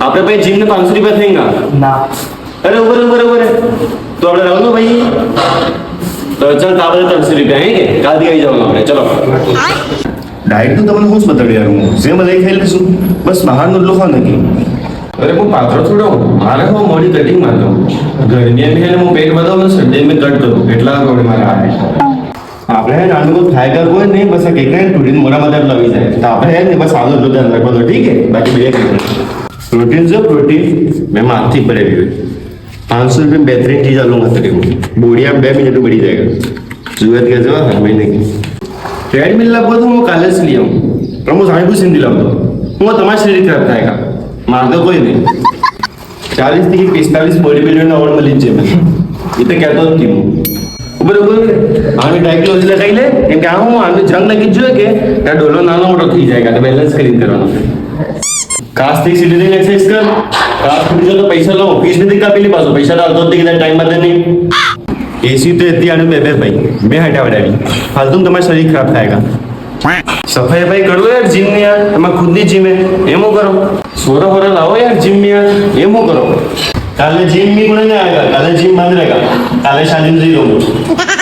આપણે ભાई जिम में 500 रुपया થયેगा ના अरे ऊपर तो આપણે રહો भाई तो चल ताबड़े 300 रुपया है के काल दी આવી જવાનું આપણે ચલો ડાયટ તો તમને હું જ બતાડી યાર હું જે મને ખાઈ લઈશું બસ બહારનો જ લોખો નથી અરે હું પાત્રો થોડો મારે હું મોડી કટિંગ મારતો ગરમીએ મેં હું પેટ વધાવું સંડે મેં કટ કરું એટલા રોડે મારે આવે આપણે હે નાનું કોઈ ફાયદા કોઈ નહીં બસ કંઈક ને થોડી મોડા મદદ લાવી જાય તો આપણે હે ને બસ આલો લો ધ્યાન રાખો તો ઠીક है बाकी બે प्रोटीन जो प्रोटीन मैं माथी पड़े हुए 500 रुपये बेहतरीन चीज आलूंगा तेरे को बॉडी आप 2 मिनट में बढ़ी जाएगा जरूरत क्या जवाब हर महीने की ट्रेडमिल लगभग तो मैं कॉलेज लिया हूँ पर मैं साढ़े कुछ हिंदी लगता हूँ वो तुम्हारा शरीर खराब थाएगा मार दो कोई नहीं 40 થી 45 बॉडी बिल्डर ने अवार्ड मिली चाहिए मैं इतने कहता हूँ टीम બરોબર આને ડાયગ્નોઝ લગાઈ લે કેમ કે આ હું આને જંગ લગી જોઈએ કે ત્યાં ડોલો નાનો મોટો થઈ જાય તો બેલેન્સ કરીને કરવાનો કાસ થી સીધી લઈને એક્સરસાઇઝ કર કાસ થી જો તો પૈસા લો ફીસ નથી કાપેલી પાછો પૈસા તો અડધો થી ટાઈમ માં નહીં એસી તો એથી આને બે ભાઈ બે હટાવડાવી ફાલતુ તમારું શરીર ખરાબ થાયगा सफाई भाई करो यार जिम में यार तुम्हारा खुद ही जिम है एमो करो सोरा होरा लाओ यार जिम में यार एमो करो काले जिम में कोई नहीं आएगा काले जिम बंद रहेगा काले शादी में नहीं रहूंगा